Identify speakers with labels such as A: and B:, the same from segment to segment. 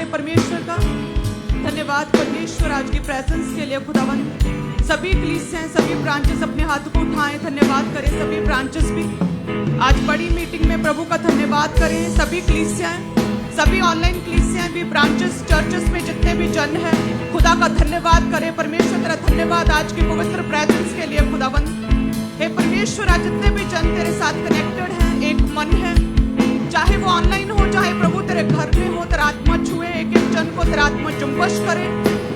A: करें परमेश्वर का। धन्यवाद परमेश्वर आज की प्रेजेंस के लिए खुदावन। सभी कलीसियां, सभी ब्रांचेस अपने हाथ को उठाएं, धन्यवाद करें। सभी ब्रांचेस भी आज बड़ी मीटिंग में प्रभु का धन्यवाद करें। सभी कलीसियां, सभी ऑनलाइन कलीसियां भी, ब्रांचेस, चर्चेस में जितने भी जन हैं, खुदा का धन्यवाद करें। परमेश्वर तेरा धन्यवाद आज की पवित्र प्रेजेंस के लिए खुदावन। हे परमेश्वर आज जितने भी जन तेरे साथ कनेक्टेड हैं, एक मन है, चाहे वो ऑनलाइन हो, चाहे प्रभु तेरे घर में हो, तेरा आत्मा छुए, एक एक जन को तेरा आत्मा जुम्बश करे,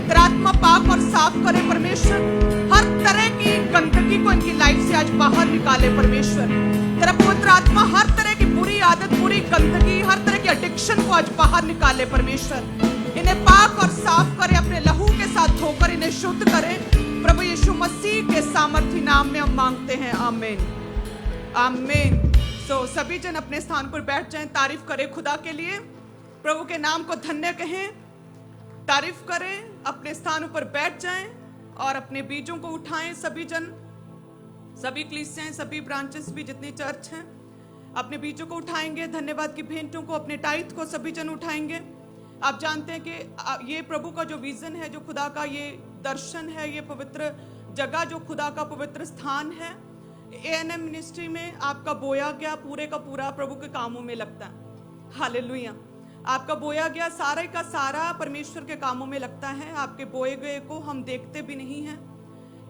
A: तेरा आत्मा पाक और साफ करे परमेश्वर। हर तरह की गंदगी को इनकी लाइफ से आज बाहर निकाले परमेश्वर। तेरा पवित्र आत्मा हर तरह की बुरी आदत, बुरी गंदगी, हर तरह की एडिक्शन को आज बाहर निकाले परमेश्वर। इन्हें पाक और साफ करे, अपने लहू के साथ धोकर इन्हें शुद्ध करे। प्रभु यीशु मसीह के सामर्थी नाम में हम मांगते हैं, आमीन आमीन। सभी जन अपने स्थान पर बैठ जाएं, तारीफ करें खुदा के लिए, प्रभु के नाम को धन्य कहें, तारीफ करें, अपने स्थानों पर बैठ जाएं और अपने बीजों को उठाएं। सभी जन, सभी कलीसियां, सभी ब्रांचेस भी, जितनी चर्च हैं, अपने बीजों को उठाएंगे, धन्यवाद की भेंटों को, अपने टाइट को सभी जन उठाएंगे। आप जानते हैं कि ये प्रभु का जो विजन है, जो खुदा का ये दर्शन है, ये पवित्र जगह जो खुदा का पवित्र स्थान है, ANM मिनिस्ट्री में आपका बोया गया पूरे का पूरा प्रभु के कामों में लगता है। हालेलुया। आपका बोया गया सारे का सारा परमेश्वर के कामों में लगता है। आपके बोए गए को हम देखते भी नहीं हैं।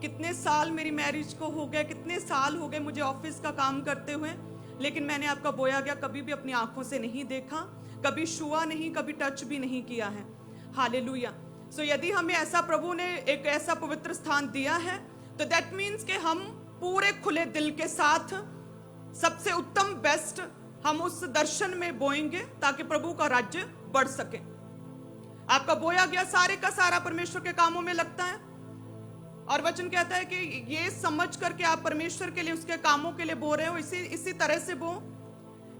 A: कितने साल मेरी मैरिज को हो गए, कितने साल हो गए मुझे ऑफिस का काम करते हुए, लेकिन मैंने आपका बोया गया कभी भी अपनी आंखों से नहीं देखा, कभी छुआ नहीं, कभी टच भी नहीं किया है। हालेलुया। यदि हमें ऐसा प्रभु ने एक ऐसा पवित्र स्थान दिया है, तो दैट मीन्स कि हम पूरे खुले दिल के साथ सबसे उत्तम बेस्ट हम उस दर्शन में बोएंगे, ताकि प्रभु का राज्य बढ़ सके। आपका बोया गया सारे का सारा परमेश्वर के कामों में लगता है, और वचन कहता है कि ये समझ करके आप परमेश्वर के लिए, उसके कामों के लिए बो रहे हो, इसी तरह से बो।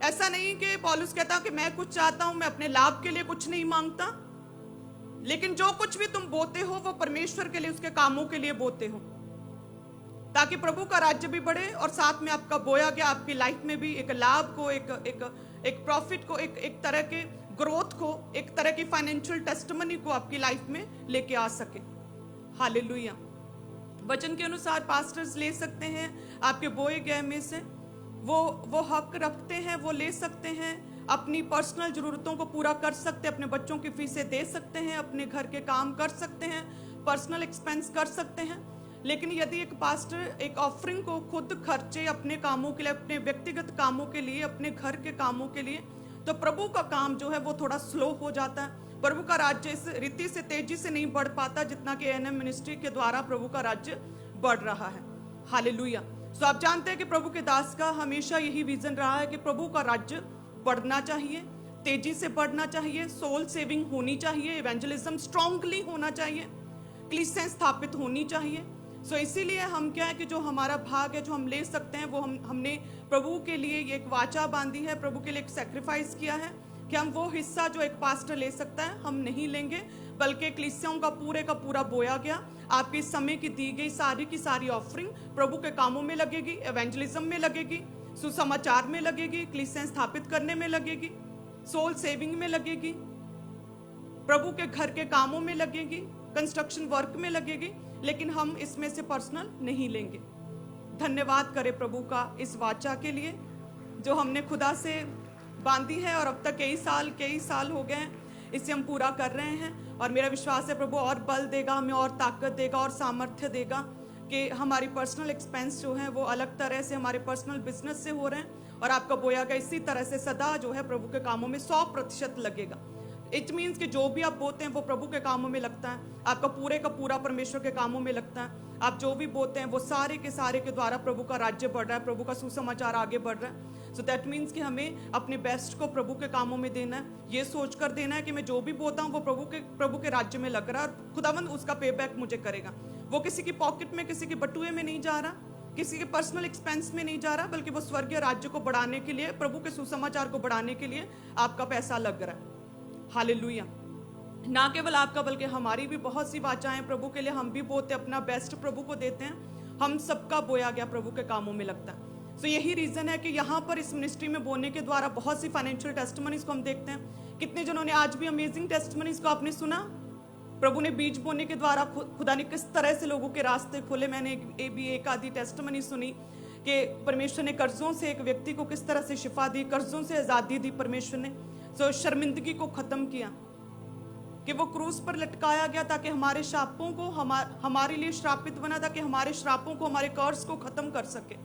A: ऐसा नहीं कि पौलुस कहता कि मैं कुछ चाहता हूं, मैं अपने लाभ के लिए कुछ नहीं मांगता, लेकिन जो कुछ भी तुम बोते हो वो परमेश्वर के लिए, उसके कामों के लिए बोते हो, ताकि प्रभु का राज्य भी बढ़े, और साथ में आपका बोया गया आपकी लाइफ में भी एक लाभ को, एक प्रॉफिट को, एक तरह के ग्रोथ को, एक तरह की फाइनेंशियल टेस्टिमनी को आपकी लाइफ में लेके आ सके। हालेलुया। वचन के अनुसार पास्टर्स ले सकते हैं आपके बोए गए में से, वो हक रखते हैं, वो ले सकते हैं, अपनी पर्सनल जरूरतों को पूरा कर सकते हैं, अपने बच्चों की फीसें दे सकते हैं, अपने घर के काम कर सकते हैं, पर्सनल एक्सपेंस कर सकते हैं। लेकिन यदि एक पास्टर एक ऑफरिंग को खुद खर्चे अपने कामों के लिए, अपने व्यक्तिगत कामों के लिए, अपने घर के कामों के लिए, तो प्रभु का काम जो है वो थोड़ा स्लो हो जाता है। प्रभु का राज्य इस रीति से तेजी से नहीं बढ़ पाता जितना कि ANM मिनिस्ट्री के द्वारा प्रभु का राज्य बढ़ रहा है। हालेलुया। आप जानते हैं कि प्रभु के दास का हमेशा यही विजन रहा है कि प्रभु का राज्य बढ़ना चाहिए, तेजी से बढ़ना चाहिए, सोल सेविंग होनी चाहिए, इवेंजलिज्म स्ट्रांगली होना चाहिए, कलीसियां स्थापित होनी चाहिए। इसीलिए हम क्या है कि जो हमारा भाग है, जो हम ले सकते हैं, वो हमने प्रभु के लिए एक वाचा बांधी है, प्रभु के लिए एक सैक्रिफाइस किया है कि हम वो हिस्सा जो एक पास्टर ले सकता है हम नहीं लेंगे, बल्कि कलीसियाओं का पूरा बोया गया आपके समय की दी गई सारी की सारी ऑफरिंग प्रभु के कामों में लगेगी, एवेंजलिज्म में लगेगी, सुसमाचार में लगेगी, कलीसियां स्थापित करने में लगेगी, सोल सेविंग में लगेगी, प्रभु के घर के कामों में लगेगी, कंस्ट्रक्शन वर्क में लगेगी, लेकिन हम इसमें से पर्सनल नहीं लेंगे। धन्यवाद करें प्रभु का इस वाचा के लिए जो हमने खुदा से बांधी है, और अब तक कई साल हो गए हैं इसे हम पूरा कर रहे हैं। और मेरा विश्वास है प्रभु और बल देगा, हमें और ताकत देगा और सामर्थ्य देगा कि हमारी पर्सनल एक्सपेंस जो है वो अलग तरह से हमारे पर्सनल बिजनेस से हो रहे हैं, और आपका बोया गया इसी तरह से सदा जो है प्रभु के कामों में 100% लगेगा। इट मीन्स कि जो भी आप बोते हैं वो प्रभु के कामों में लगता है, आपका पूरे का पूरा परमेश्वर के कामों में लगता है। आप जो भी बोते हैं वो सारे के द्वारा प्रभु का राज्य बढ़ रहा है, प्रभु का सुसमाचार आगे बढ़ रहा है। दैट मीन्स कि हमें अपने बेस्ट को प्रभु के कामों में देना है, ये सोच कर देना है कि मैं जो भी बोता हूँ वो प्रभु के राज्य में लग रहा है, और खुदावंद उसका पे बैक मुझे करेगा। वो किसी की पॉकेट में, किसी के बटुए में नहीं जा रहा, किसी के पर्सनल एक्सपेंस में नहीं जा रहा, बल्कि वो स्वर्गीय राज्य को बढ़ाने के लिए, प्रभु के सुसमाचार को बढ़ाने के लिए आपका पैसा लग रहा है। हालेलुया। ना केवल आपका बल्कि हमारी भी बहुत सी वाचाएं प्रभु के लिए, हम भी बोते अपना बेस्ट प्रभु को देते हैं, हम सबका बोया गया प्रभु के कामों में लगता है। यही रीजन है कि यहाँ पर इस मिनिस्ट्री में बोने के द्वारा बहुत सी फाइनेंशियल टेस्टिमनीज को हम देखते हैं कितने जनों ने आज भी अमेजिंग टेस्टिमनीज को आपने सुना? प्रभु ने बीज बोने के द्वारा खुदा ने किस तरह से लोगों के रास्ते खोले। मैंने एक आधी टेस्टिमनी सुनी कि परमेश्वर ने कर्जों से एक व्यक्ति को किस तरह से शिफा दी, कर्जों से आजादी दी परमेश्वर ने। सो शर्मिंदगी को खत्म किया कि वो क्रूस पर लटकाया गया ताकि हमारे श्रापों को हमारे लिए श्रापित बना, ताकि हमारे श्रापों को, हमारे कर्ज को खत्म कर सके।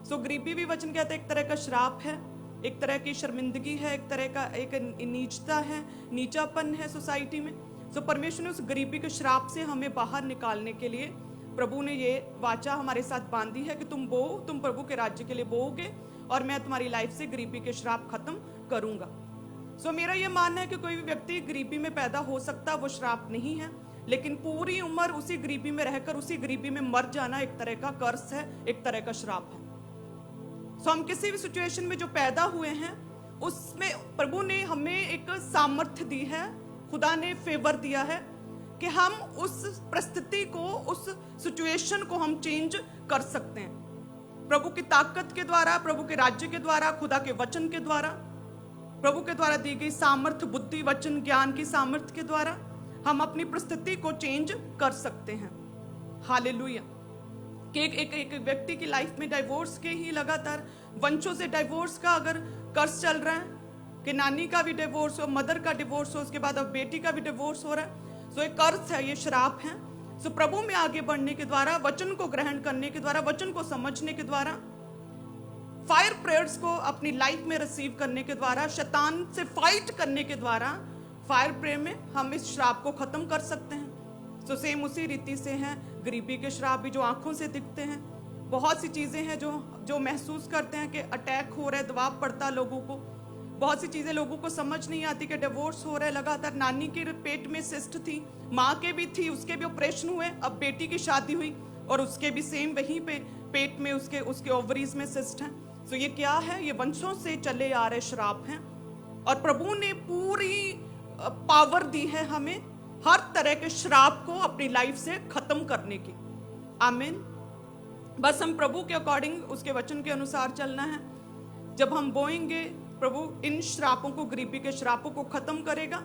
A: सो गरीबी भी वचन कहता है एक तरह का श्राप है, एक तरह की शर्मिंदगी है, एक तरह का एक नीचता है, नीचापन है सोसाइटी में। सो परमेश्वर ने उस गरीबी के श्राप से हमें बाहर निकालने के लिए प्रभु ने ये वाचा हमारे साथ बांधी है कि तुम प्रभु के राज्य के लिए बोओगे और मैं तुम्हारी लाइफ से गरीबी के श्राप खत्म करूंगा। सो मेरा ये मानना है कि कोई भी व्यक्ति गरीबी में पैदा हो सकता, वो श्राप नहीं है, लेकिन पूरी उम्र उसी गरीबी में रहकर उसी गरीबी में मर जाना एक तरह का कर्स है, एक तरह का श्राप है। सो हम किसी भी सिचुएशन में जो पैदा हुए हैं उसमें प्रभु ने हमें एक सामर्थ्य दी है, खुदा ने फेवर दिया है कि हम उस परिस्थिति को, उस सिचुएशन को हम चेंज कर सकते हैं प्रभु की ताकत के द्वारा, प्रभु के राज्य के द्वारा, खुदा के वचन के द्वारा, प्रभु के द्वारा दी गई सामर्थ्य, बुद्धि, वचन, ज्ञान की सामर्थ्य के द्वारा हम अपनी परिस्थिति को चेंज कर सकते हैं। हालेलुया। कि एक व्यक्ति की लाइफ में डिवोर्स के ही लगातार वंशों से डिवोर्स का अगर कर्ज चल रहा है कि नानी का भी डिवोर्स हो, मदर का डिवोर्स हो, उसके बाद अब बेटी का भी डिवोर्स हो रहा है, सो ये कर्ज है, ये श्राप है। सो प्रभु में आगे बढ़ने के द्वारा, वचन को ग्रहण करने के द्वारा, वचन को समझने के द्वारा, फायर प्रेयर्स को अपनी लाइफ में रिसीव करने के द्वारा, शैतान से फाइट करने के द्वारा, फायर प्रेयर में हम इस श्राप को खत्म कर सकते हैं। सो सेम उसी रीति से है गरीबी के श्राप भी जो आंखों से दिखते हैं। बहुत सी चीजें हैं जो महसूस करते हैं कि अटैक हो रहा है, दबाव पड़ता लोगों को। बहुत सी चीजें लोगों को समझ नहीं आती कि डिवोर्स हो रहा है, लगातार नानी के पेट में सिस्ट थी, माँ के भी थी, उसके भी ऑपरेशन हुए, अब बेटी की शादी हुई और उसके भी सेम वहीं पे पेट में उसके ओवरीज में सिस्ट है। तो ये क्या है? ये वंशों से चले आ रहे श्राप हैं और प्रभु ने पूरी पावर दी है हमें हर तरह के श्राप को अपनी लाइफ से खत्म करने की। आमीन। बस हम प्रभु के अकॉर्डिंग, उसके वचन के अनुसार चलना है। जब हम बोएंगे, प्रभु इन श्रापों को, गरीबी के श्रापों को खत्म करेगा।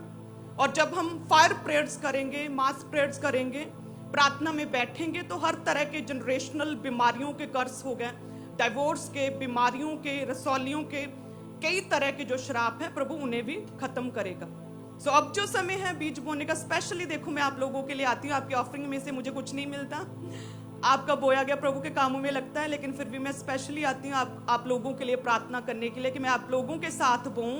A: और जब हम फायर प्रेयर्स करेंगे, मास प्रेयर्स करेंगे, प्रार्थना में बैठेंगे, तो हर तरह के जनरेशनल बीमारियों के कर्ज हो गए, डिवोर्स के, बीमारियों के, रसौलियों के, कई तरह के जो श्राप है प्रभु उन्हें भी खत्म करेगा। सो अब जो समय है बीज बोने का, स्पेशली देखो मैं आप लोगों के लिए आती हूँ। आपकी ऑफरिंग में से मुझे कुछ नहीं मिलता, आपका बोया गया प्रभु के कामों में लगता है, लेकिन फिर भी मैं स्पेशली आती हूँ आप लोगों के लिए प्रार्थना करने के लिए कि मैं आप लोगों के साथ बोऊं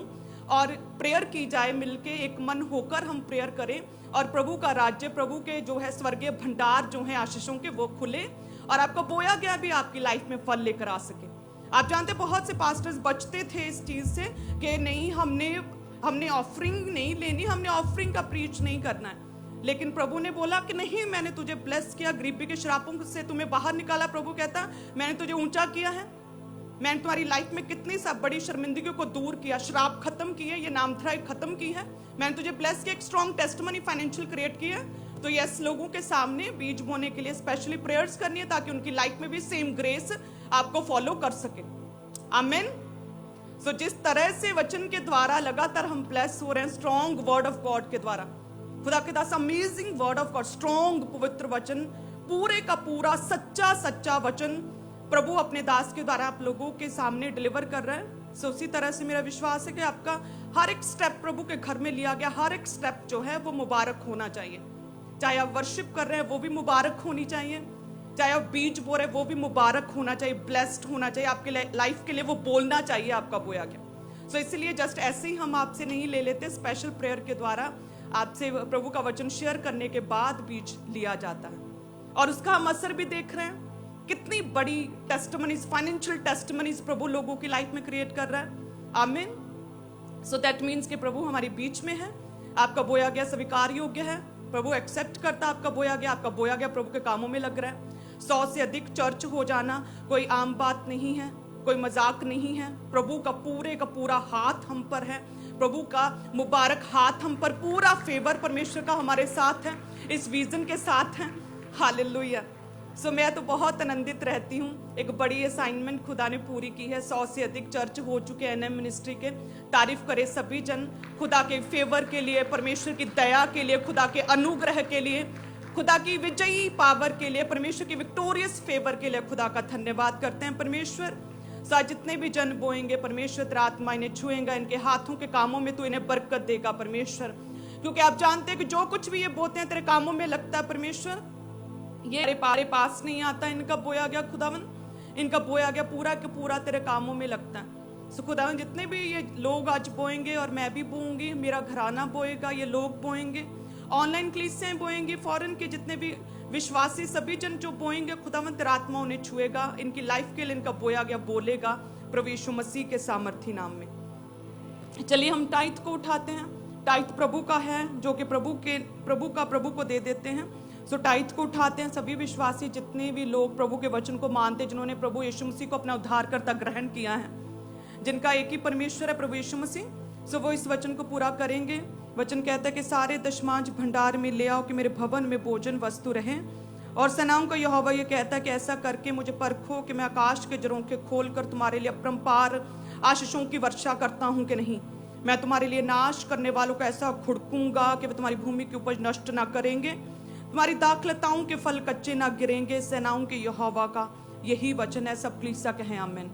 A: और प्रेयर की जाए, मिलके एक मन होकर हम प्रेयर करें और प्रभु का राज्य, प्रभु के जो है स्वर्गीय भंडार जो है आशीषों के, वो खुले और आपका बोया गया भी आपकी लाइफ में फल लेकर आ सके। आप जानते बहुत से पास्टर्स बचते थे इस चीज से कि नहीं, हमने ऑफरिंग नहीं लेनी, हमने ऑफरिंग का प्रीच नहीं करना है। लेकिन प्रभु ने बोला कि नहीं, मैंने तुझे ब्लेस किया, गरीबी के श्रापों से तुम्हें बाहर निकाला। प्रभु कहता मैंने तुझे ऊंचा किया है, मैंने तुम्हारी लाइफ में कितनी सब बड़ी शर्मिंदगी को दूर किया, श्राप खत्म किए, ये नामधराई खत्म की है, मैंने तुझे ब्लेस किया, एक स्ट्रॉन्ग टेस्टिमनी फाइनेंशियल क्रिएट किया। तो यस, लोगों के सामने बीज बोने के लिए स्पेशली प्रेयर्स करनी है ताकि उनकी लाइफ में भी सेम ग्रेस आपको फॉलो कर सके। आमीन। सो जिस तरह से वचन के द्वारा लगातार हम ब्लेस हो रहे हैं, स्ट्रॉन्ग वर्ड ऑफ गॉड के द्वारा, खुदा के दास, amazing word of God, strong पवित्र वचन, पूरे का पूरा सच्चा वचन प्रभु अपने दास के द्वारा आप लोगों के सामने डिलीवर कर रहे हैं। सो उसी तरह से मेरा विश्वास है कि आपका हर एक स्टेप प्रभु के घर में लिया गया हर एक स्टेप जो है वो मुबारक होना चाहिए। चाहे आप वर्शिप कर रहे हैं वो भी मुबारक होनी चाहिए, चाहे आप बीज बो रहे हैं वो भी मुबारक होना चाहिए, ब्लेस्ड होना चाहिए, आपके लाइफ के लिए वो बोलना चाहिए आपका बोया गया। सो इसलिए जस्ट ऐसे ही हम आपसे नहीं ले लेते, स्पेशल प्रेयर के द्वारा आपसे प्रभु का वचन शेयर करने के बाद बीज लिया जाता है और उसका हम असर भी देख रहे हैं। कितनी बड़ी टेस्टिमनीज, फाइनेंशियल टेस्टिमनीज प्रभु लोगों की लाइफ में क्रिएट कर रहा है। आमीन। सो दैट मीन्स कि प्रभु हमारे बीच में है, आपका बोया गया स्वीकार योग्य है, प्रभु एक्सेप्ट करता आपका बोया गया प्रभु के कामों में लग रहा है। 100 से अधिक चर्च हो जाना कोई आम बात नहीं है, कोई मजाक नहीं है। प्रभु का पूरा हाथ हम पर है, प्रभु का मुबारक हाथ हम पर, पूरा फेवर परमेश्वर का हमारे साथ है, इस विजन के साथ है। हालेलुया। मैं तो बहुत आनंदित रहती हूँ। एक बड़ी असाइनमेंट खुदा ने पूरी की है। 100 से अधिक चर्च हो चुके हैं एनएम मिनिस्ट्री के। तारीफ करे सभी जन खुदा के फेवर के लिए, परमेश्वर की दया के लिए, खुदा के अनुग्रह के लिए, खुदा की विजयी पावर के लिए, परमेश्वर की विक्टोरियस फेवर के लिए खुदा का धन्यवाद करते हैं। परमेश्वर आज जितने भी जन बोएंगे परमेश्वर तेरा आत्मा इन्हें छुएगा, इनके हाथों के कामों में तू इन्हें बरकत देगा परमेश्वर, क्योंकि आप जानते हैं कि जो कुछ भी ये बोते हैं तेरे कामों में लगता है परमेश्वर। ये पारे पास नहीं आता, इनका बोया गया खुदावन, इनका बोया गया पूरा के पूरा तेरे कामों में लगता है। सो खुदावन जितने भी ये लोग आज बोएंगे और मैं भी बोऊंगी, मेरा घराना बोएगा, ये लोग बोएंगे, ऑनलाइन कलीसियां बोएंगी, फॉरेन के जितने भी विश्वासी सभी जन जो बोएंगे खुदावन तेरा आत्मा उन्हें छुएगा, इनकी लाइफ के लिए इनका बोया गया बोलेगा प्रभु यीशु मसीह के सामर्थी नाम में। चलिए हम टाइथ को उठाते हैं। टाइथ प्रभु का है, जो कि प्रभु को दे देते हैं। सो टाइथ को उठाते हैं सभी विश्वासी, जितने भी लोग प्रभु के वचन को मानते, जिन्होंने प्रभु यीशु मसीह को अपना उद्धारकर्ता ग्रहण किया है, जिनका एक ही परमेश्वर है प्रभु यीशु मसीह। सो वो इस वचन को पूरा करेंगे। वचन कहता है कि सारे दशमांश भंडार में ले आओ कि मेरे भवन में भोजन वस्तु रहे। और सेनाओं का यहोवा ये कहता है कि ऐसा करके मुझे परखो कि मैं आकाश के झरोखे खोलकर तुम्हारे लिए अपरंपार आशीषों की वर्षा करता हूं कि नहीं। मैं तुम्हारे लिए नाश करने वालों को ऐसा खुड़कूंगा कि वे तुम्हारी भूमि की उपज नष्ट ना करेंगे, तुम्हारी दाखलताओं के फल कच्चे ना गिरेंगे। सेनाओं के यहोवा का यही वचन है। सब कलीसिया कहें आमीन।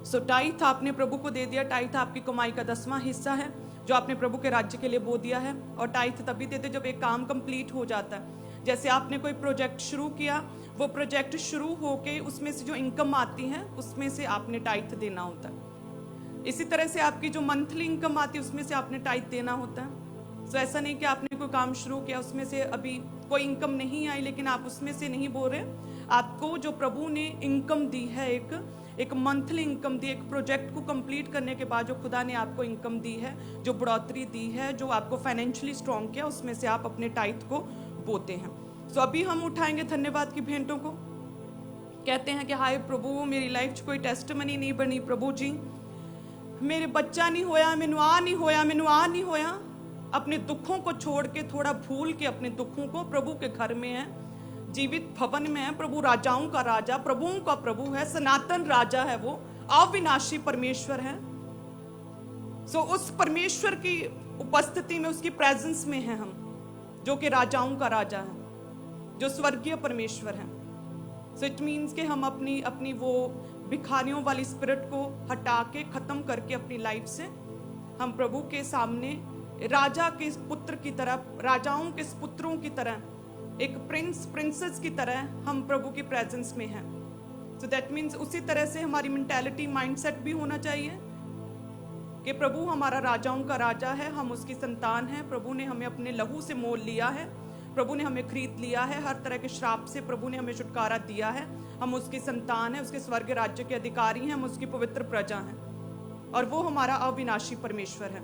A: सो टाइथ आपने प्रभु को दे दिया। टाइथ आपकी कमाई का 10वां हिस्सा है जो आपने प्रभु के राज्य के लिए बो दिया है। और टाइथ तभी देते जब एक काम कंप्लीट हो जाता है। जैसे आपने कोई प्रोजेक्ट शुरू किया, वो प्रोजेक्ट शुरू होके उसमें से जो इनकम आती है उसमें से आपने टाइथ देना होता है। इसी तरह से आपकी जो मंथली इनकम आती है उसमें से आपने टाइथ देना होता है। तो ऐसा नहीं कि आपने कोई काम शुरू किया, उसमें से अभी कोई इनकम नहीं आई लेकिन आप उसमें से नहीं बोल रहे। आपको जो प्रभु ने इनकम दी है, एक मंथली इनकम दी, एक प्रोजेक्ट को कंप्लीट करने के बाद जो खुदा ने आपको इनकम दी है, जो बढ़ोतरी दी है, जो आपको फाइनेंशियली स्ट्रॉन्ग किया, उसमें से आप अपने टाइथ को बोते हैं। सो अभी हम उठाएंगे धन्यवाद की भेंटों को। कहते हैं कि हाय प्रभु, मेरी लाइफ च कोई टेस्टमनी नहीं बनी प्रभु जी, मेरे बच्चा नहीं होया, मैनू आ नहीं होया। अपने दुखों को छोड़ के, थोड़ा भूल के अपने दुखों को, प्रभु के घर में है, जीवित भवन में है। प्रभु राजाओं का राजा, प्रभुओं का प्रभु है, सनातन राजा है, वो अविनाशी परमेश्वर है। सो उस परमेश्वर की उपस्थिति में, उसकी प्रेजेंस में है हम, जो कि राजाओं का राजा है, जो स्वर्गीय परमेश्वर है। सो इट मीन्स कि हम अपनी वो भिखारियों वाली स्पिरिट को हटा के, खत्म करके अपनी लाइफ से हम प्रभु के सामने राजा के पुत्र की तरह, राजाओं के पुत्रों की तरह, एक प्रिंसेस की तरह हम प्रभु की प्रेजेंस में हैं। सो दैट मीन्स उसी तरह से हमारी मेंटालिटी, माइंडसेट भी होना चाहिए कि प्रभु हमारा राजाओं का राजा है, हम उसकी संतान हैं। प्रभु ने हमें अपने लहू से मोल लिया है, प्रभु ने हमें खरीद लिया है, हर तरह के श्राप से प्रभु ने हमें छुटकारा दिया है। हम उसकी संतान हैं, उसके स्वर्ग राज्य के अधिकारी हैं, हम उसकी पवित्र प्रजा हैं। और वो हमारा अविनाशी परमेश्वर है,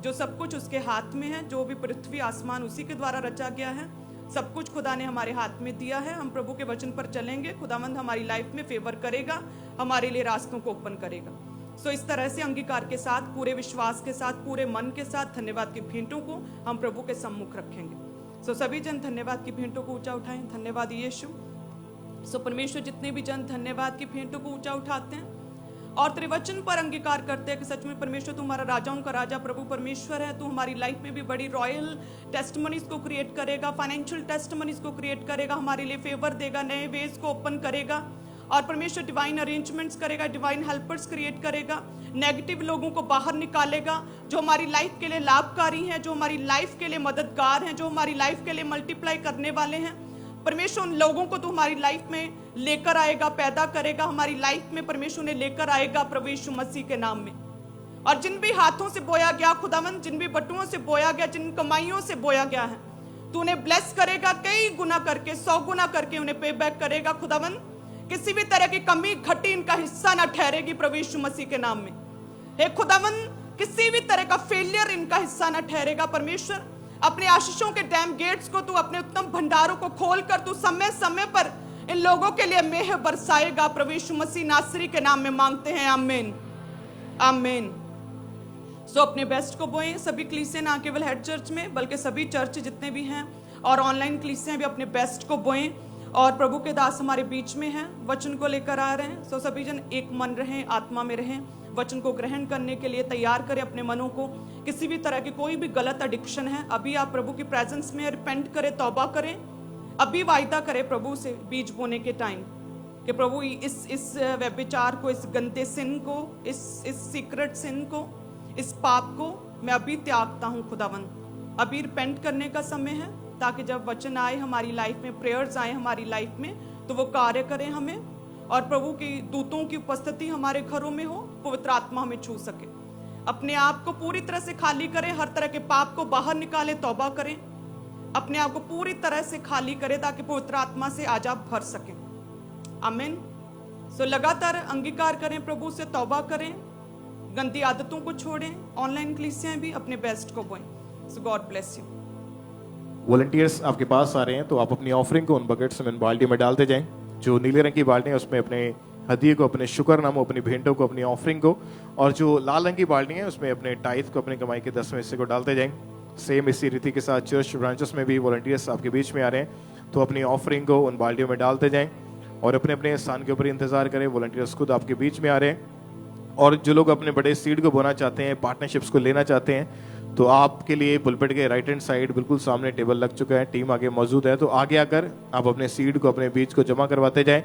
A: जो सब कुछ उसके हाथ में है, जो भी पृथ्वी आसमान उसी के द्वारा रचा गया है। सब कुछ खुदा ने हमारे हाथ में दिया है। हम प्रभु के वचन पर चलेंगे, खुदावंद हमारी लाइफ में फेवर करेगा, हमारे लिए रास्तों को ओपन करेगा। सो इस तरह से अंगीकार के साथ, पूरे विश्वास के साथ, पूरे मन के साथ धन्यवाद की भेंटों को हम प्रभु के सम्मुख रखेंगे। सो सभी जन धन्यवाद की भेंटों को ऊंचा उठाएं। धन्यवाद यीशु। सो परमेश्वर, जितने भी जन धन्यवाद की भेंटों को ऊंचा उठाते हैं और तेरे वचन पर अंगीकार करते हैं कि सच में परमेश्वर तू हमारा राजाओं का राजा, प्रभु परमेश्वर है, तू हमारी लाइफ में भी बड़ी रॉयल टेस्टमनीज को क्रिएट करेगा, फाइनेंशियल टेस्टमनीज को क्रिएट करेगा, हमारे लिए फेवर देगा, नए वेज को ओपन करेगा और परमेश्वर डिवाइन अरेंजमेंट्स करेगा, डिवाइन हेल्पर्स क्रिएट करेगा, नेगेटिव लोगों को बाहर निकालेगा, जो हमारी लाइफ के लिए लाभकारी हैं, जो हमारी लाइफ के लिए मददगार हैं, जो हमारी लाइफ के लिए मल्टीप्लाई करने वाले हैं। परमेश्वर उन लोगों को तो हमारी लाइफ में लेकर आएगा, पैदा करेगा, हमारी लाइफ में परमेश्वर ने लेकर आएगा प्रभु यीशु मसीह के नाम में। और जिन भी हाथों से बोया गया खुदावंद, जिन भी बटुओं से बोया गया, जिन कमाइयों से बोया गया है, तू उन्हें ब्लेस करेगा, कई गुना करके, 100 गुना करके उन्हें पे बैक करेगा खुदावंद। किसी भी तरह की कमी घटी इनका हिस्सा ना ठहरेगी प्रभु यीशु मसीह के नाम में। हे खुदावंद, किसी भी तरह का फेलियर इनका हिस्सा ना ठहरेगा। परमेश्वर, अपने आशीषों के डैम गेट्स को तू, अपने उत्तम भंडारों को खोलकर तू समय समय पर इन लोगों के लिए मेह बरसाएगा। प्रभु यीशु मसीह नासरी के नाम में मांगते हैं, आमीन आमीन। सो अपने बेस्ट को बोएं सभी कलीसिया, ना केवल हेड चर्च में बल्कि सभी चर्च जितने भी हैं, और ऑनलाइन कलीसियां भी अपने बेस्ट को बोएं। और प्रभु के दास हमारे बीच में हैं, वचन को लेकर आ रहे हैं। सो सभी जन एक मन रहें, आत्मा में रहें, वचन को ग्रहण करने के लिए तैयार करें अपने मनों को। किसी भी तरह की कोई भी गलत एडिक्शन है, अभी आप प्रभु की प्रेजेंस में रिपेंट करें, तौबा करें, अभी वायदा करें प्रभु से बीज बोने के टाइम कि प्रभु इस व्यभिचार को, इस गंदे सिन को, इस सीक्रेट सिन को, इस पाप को मैं अभी त्यागता हूँ खुदावन। अभी रिपेंट करने का समय है, ताकि जब वचन आए हमारी लाइफ में, प्रेयर्स आए हमारी लाइफ में, तो वो कार्य करें हमें, और प्रभु की दूतों की उपस्थिति हमारे घरों में हो, पवित्र आत्मा हमें छू सके। अपने आप को पूरी तरह से खाली करें, हर तरह के पाप को बाहर निकालें, तौबा करें, अपने आप को पूरी तरह से खाली करें ताकि पवित्र आत्मा से आज आप भर सकें। आमीन। सो लगातार अंगीकार करें, प्रभु से तौबा करें, गंदी आदतों को छोड़ें, ऑनलाइन कलीसियां भी अपने बेस्ट को बोएं। सो गॉड ब्लेस यू।
B: वॉलंटियर्स आपके पास आ रहे हैं, तो आप अपनी ऑफरिंग को उन बकेट्स में, बाल्टी में डालते जाएं। जो नीले रंग की बाल्टी है उसमें अपने हदिये को, अपने शुक्रनामों, अपनी भेंटों को, अपनी ऑफरिंग को, और जो लाल रंग की बाल्टी है उसमें अपने टाइथ को, अपनी कमाई के 10वें हिस्से को डालते जाएं। सेम इसी रीति के साथ चर्च ब्रांचेस में भी वॉलंटियर्स आपके बीच में आ रहे हैं, तो अपनी ऑफरिंग को उन बाल्टियों में डालते जाएं और अपने अपने स्थान के ऊपर इंतजार करें। वॉलंटियर्स खुद आपके बीच में आ रहे हैं। और जो लोग अपने बड़े सीड को बोना चाहते हैं, पार्टनरशिप्स को लेना चाहते हैं, तो आपके लिए पुलपिट के राइट हैंड साइड बिल्कुल सामने टेबल लग चुका है, टीम आगे मौजूद है। तो आगे आकर आप अपने सीड को, अपने बीज को जमा करवाते जाएं।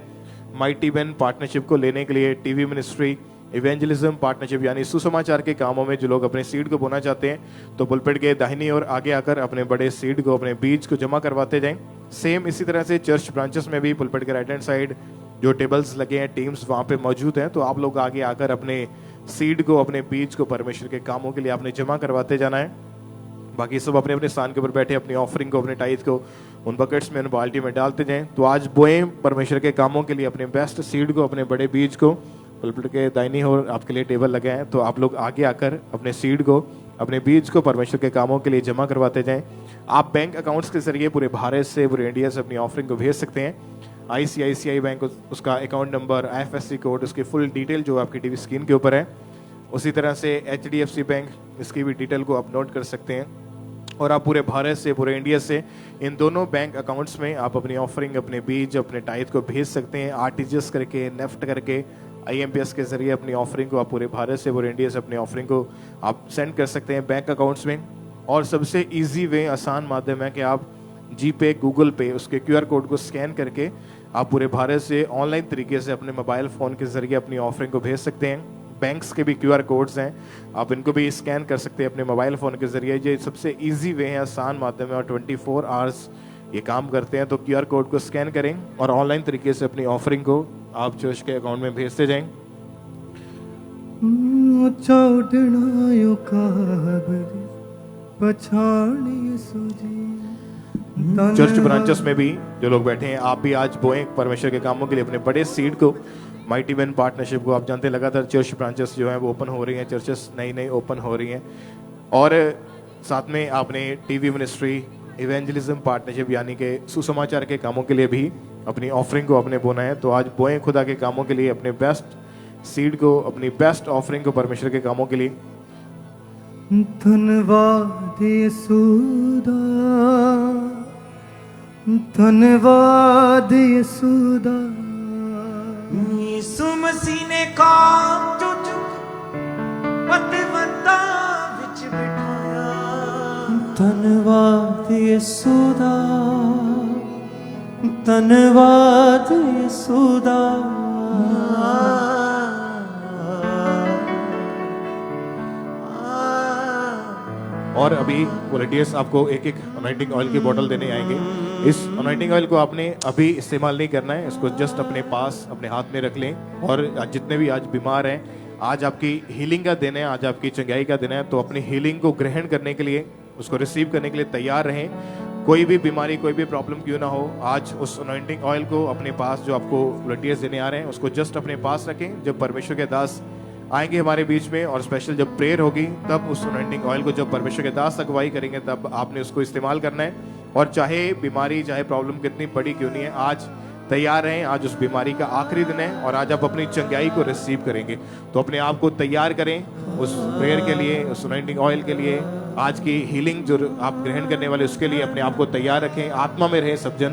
B: माइटी मैन पार्टनरशिप को लेने के लिए टीवी मिनिस्ट्री, इवेंजलिज्म पार्टनरशिप यानी सुसमाचार के कामों में जो लोग अपने सीड को बोना चाहते हैं, तो पुलपिट के दाहिनी ओर आगे आकर अपने बड़े सीड को, अपने बीज को जमा करवाते जाएं। सेम इसी तरह से चर्च ब्रांचेस में भी पुलपिट के राइट हैंड साइड जो टेबल्स लगे हैं, टीम्स वहां पे मौजूद हैं, तो आप लोग आगे आकर अपने सीड को, अपने बीज को परमेश्वर के कामों के लिए आपने जमा करवाते जाना है। बाकी सब अपने अपने स्थान के ऊपर बैठे अपनी ऑफरिंग को, अपने टाइथ को उन बकेट्स में, उन बाल्टी में डालते जाएं। तो आज बोएं परमेश्वर के कामों के लिए अपने बेस्ट सीड को, अपने बड़े बीज को। पुलपिट के दाहिनी ओर आपके लिए टेबल लगे हैं, तो आप लोग आगे आकर अपने सीड को, अपने बीज को परमेश्वर के कामों के लिए जमा करवाते जाएं। आप बैंक अकाउंट्स के जरिए पूरे भारत से, पूरे इंडिया से अपनी ऑफरिंग को भेज सकते हैं। ICICI बैंक, उसका अकाउंट नंबर, IFSC कोड, उसकी फुल डिटेल जो आपकी टीवी स्क्रीन के ऊपर है। उसी तरह से HDFC बैंक, इसकी भी डिटेल को आप नोट कर सकते हैं। और आप पूरे भारत से, पूरे इंडिया से इन दोनों बैंक अकाउंट्स में आप अपनी ऑफरिंग, अपने बीज, अपने टाइथ को भेज सकते हैं। RTGS करके, नेफ्ट करके, IMPS के जरिए अपनी ऑफरिंग को आप पूरे भारत से, पूरे इंडिया से अपनी ऑफरिंग को आप सेंड कर सकते हैं बैंक अकाउंट्स में। और सबसे ईजी वे, आसान माध्यम है कि आप GPay, गूगल पे, उसके QR कोड को स्कैन करके आप पूरे भारत से ऑनलाइन तरीके से अपने मोबाइल फ़ोन के जरिए अपनी ऑफरिंग को भेज सकते हैं। बैंक्स के भी QR कोड्स हैं, आप इनको भी स्कैन कर सकते हैं अपने मोबाइल फ़ोन के जरिए। ये सबसे इजी वे है, आसान माध्यम है और 24 आवर्स ये काम करते हैं। तो QR कोड को स्कैन करें और ऑनलाइन तरीके से अपनी ऑफरिंग को आप चर्च के अकाउंट में भेजते जाएं। चर्च ब्रांचेस में भी जो लोग बैठे हैं, आप भी आज बोएं परमेश्वर के कामों के लिए अपने बड़े सीड को। माइटी मैन पार्टनरशिप को आप जानते हैं, लगातार चर्च ब्रांचेस जो हैं वो ओपन हो रही हैं, चर्चेस नई नई ओपन हो रही हैं। और साथ में आपने टीवी मिनिस्ट्री, इवेंजलिज्म पार्टनरशिप यानी कि सुसमाचार के कामों के लिए भी अपनी ऑफरिंग को अपने बोना है। तो आज बोएं खुदा के कामों के लिए अपने बेस्ट सीड को, अपनी बेस्ट ऑफरिंग को परमेश्वर के कामों के लिए।
C: धन्यवाद यीशुदा, धन्यवाद यीशुदा, यीशु मसीह ने काम जो पतवंता विच बिठाया। धन्यवाद यीशुदा, धन्यवाद यीशुदा।
B: और अभी वॉलंटियर्स आपको एक एक अनॉइंटिंग ऑयल की बोतल देने आएंगे। इस अनॉइंटिंग ऑयल को आपने अभी इस्तेमाल नहीं करना है, इसको जस्ट अपने पास, अपने हाथ में रख लें। और जितने भी आज बीमार हैं, आज आपकी हीलिंग का दिन है, आज आपकी चंगाई का दिन है, तो अपनी हीलिंग को ग्रहण करने के लिए, उसको रिसीव करने के लिए तैयार रहें। कोई भी बीमारी, कोई भी प्रॉब्लम क्यों ना हो, आज उस अनॉइंटिंग ऑयल को अपने पास, जो आपको वॉलंटियर्स देने आ रहे हैं, उसको जस्ट अपने पास रखें। जब परमेश्वर के दास आएंगे हमारे बीच में और स्पेशल जब प्रेयर होगी, तब उस अनॉइंटिंग ऑयल को जब परमेश्वर के दास अगुवाई करेंगे, तब आपने उसको इस्तेमाल करना है। और चाहे बीमारी, चाहे प्रॉब्लम कितनी बड़ी क्यों नहीं है, आज तैयार रहें। आज उस बीमारी का आखिरी दिन है और आज आप अपनी चंगाई को रिसीव करेंगे। तो अपने आप को तैयार करें उस प्रेयर के लिए, उस अनॉइंटिंग ऑयल के लिए, आज की हीलिंग जो आप ग्रहण करने वाले उसके लिए अपने आप को तैयार रखें। आत्मा में रहे सब जन।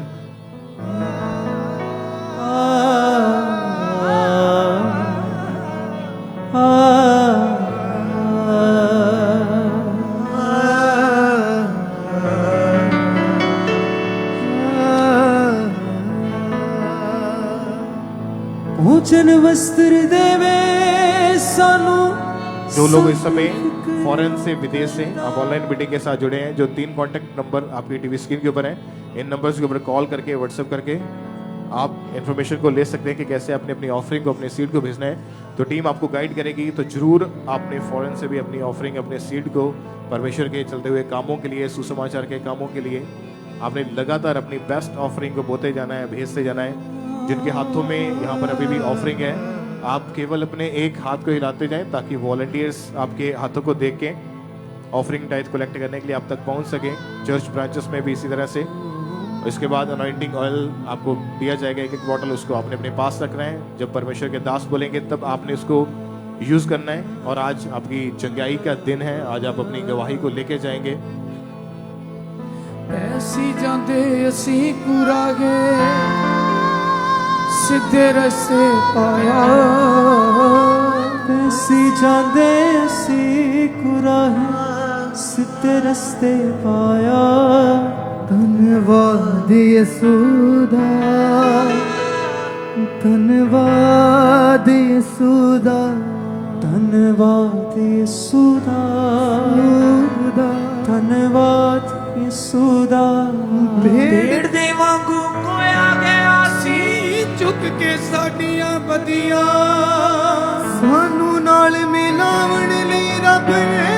C: भोजन वस्त्र देवे सानू।
B: जो लोग इस समय फॉरेन से, विदेश से आप ऑनलाइन मीटिंग के साथ जुड़े हैं, जो 3 कॉन्टैक्ट नंबर आपकी टीवी स्क्रीन के ऊपर हैं, इन नंबर्स के ऊपर कॉल करके, व्हाट्सएप करके आप इन्फॉर्मेशन को ले सकते हैं कि कैसे आपने अपनी ऑफरिंग को, अपने सीड को भेजना है। तो टीम आपको गाइड करेगी। तो जरूर आपने फॉरेन से भी अपनी ऑफरिंग, अपने सीड को परमेश्वर के चलते हुए कामों के लिए, सुसमाचार के कामों के लिए आपने लगातार अपनी बेस्ट ऑफरिंग को बोते जाना है, भेजते जाना है। जिनके हाथों में यहाँ पर अभी भी ऑफरिंग है, आप केवल अपने एक हाथ को हिलाते जाएं ताकि वॉलंटियर्स आपके हाथों को देख के ऑफरिंग टाइप कलेक्ट करने के लिए आप तक पहुँच सकें। चर्च ब्रांचेस में भी इसी तरह से। इसके बाद अनॉइंटिंग ऑयल आपको दिया जाएगा, एक बॉटल, उसको आपने अपने पास रखना है। जब परमेश्वर के दास बोलेंगे तब आपने उसको यूज़ करना है। और आज आपकी चंगाई का दिन है, आज आप अपनी गवाही को लेके जाएंगे।
D: ऐसी जाते असी कुरागे सीधे रस्ते पाया,
C: ऐसी जाते असी कुरागे सीधे रस्ते पाया।
D: धन्यवाद यीशुदा, धन्यवाद यीशुदा,
C: धन्यवाद यीशुदा, धन्यवाद यीशुदा।
D: भेड़ दे वांगू कोया गया सी, चुक के साडियां बदियां सानू नाल मिलावण लई रब ने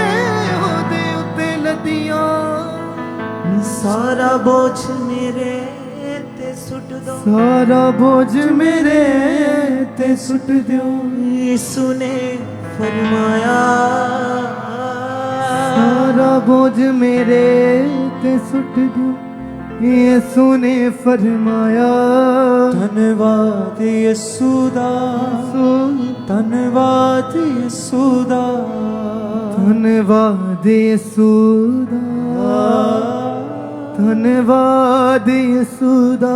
D: ओदे उत्ते लदियां।
C: सारा बोझ मेरे ते सुट दो,
D: सारा बोझ मेरे ते सुट दियो।
C: यीशु ने फरमाया,
D: सारा बोझ मेरे ते सुट दियो। यीशु ने फरमाया,
C: धन्यवाद यीशुदा, धन्यवाद यीशुदा,
D: धन्यवाद यीशुदा, धन्यवाद यीशुदा।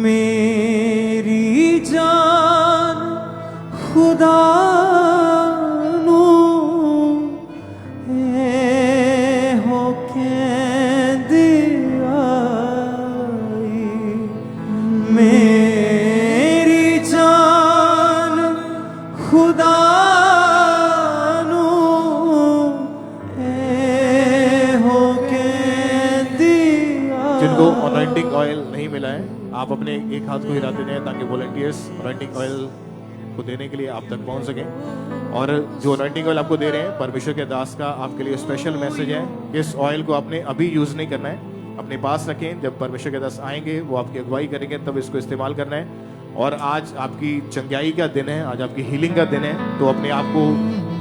C: मेरी जान खुदा नू ए हो के दिया। मेरी जान खुदा नू ए हो के दिया।
B: जिनको अनॉइंटिंग ऑयल नहीं मिला है, आप अपने एक हाथ को हिलाते जाएं ताकि वॉलंटियर्स अनॉइंटिंग ऑयल को देने के लिए आप तक पहुंच सकें। और जो अनॉइंटिंग ऑयल आपको दे रहे हैं, परमेश्वर के दास का आपके लिए स्पेशल मैसेज है। इस ऑयल को आपने अभी यूज़ नहीं करना है, अपने पास रखें। जब परमेश्वर के दास आएंगे, वो आपकी अगुवाई करेंगे, तब इसको इस्तेमाल करना है। और आज आपकी चंगाई का दिन है, आज आपकी हीलिंग का दिन है। तो अपने आप को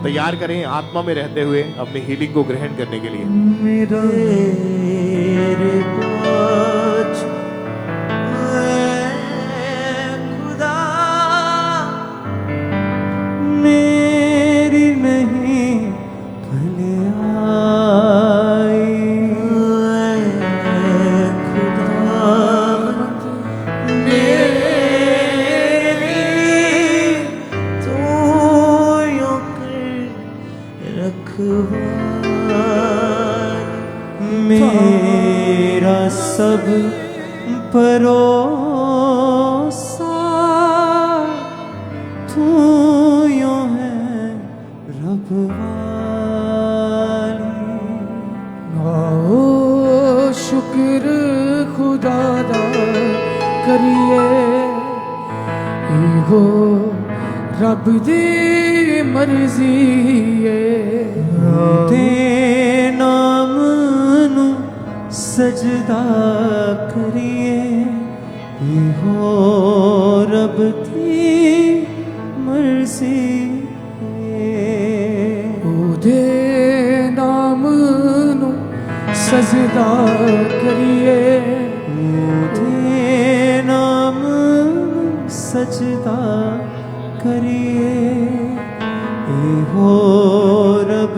B: तैयार करें आत्मा में रहते हुए अपनी हीलिंग को ग्रहण करने के लिए।
D: मेरा
C: तेरे बोझ खुदा मेरी नहीं भले आई। खुदा मेरी तू यूं कर रखवार। मेरा सब भरोसा तू यूं है रब वाली।
D: आओ शुक्र खुदा दा करिए, इहो रब दी मर्जी है।
C: ते नाम नू सजदा करिए, हो रब दी मर्जी है।
D: ओदे नाम नू सजदा करिए,
C: ओदे नाम सजदा करिए, ए हो रब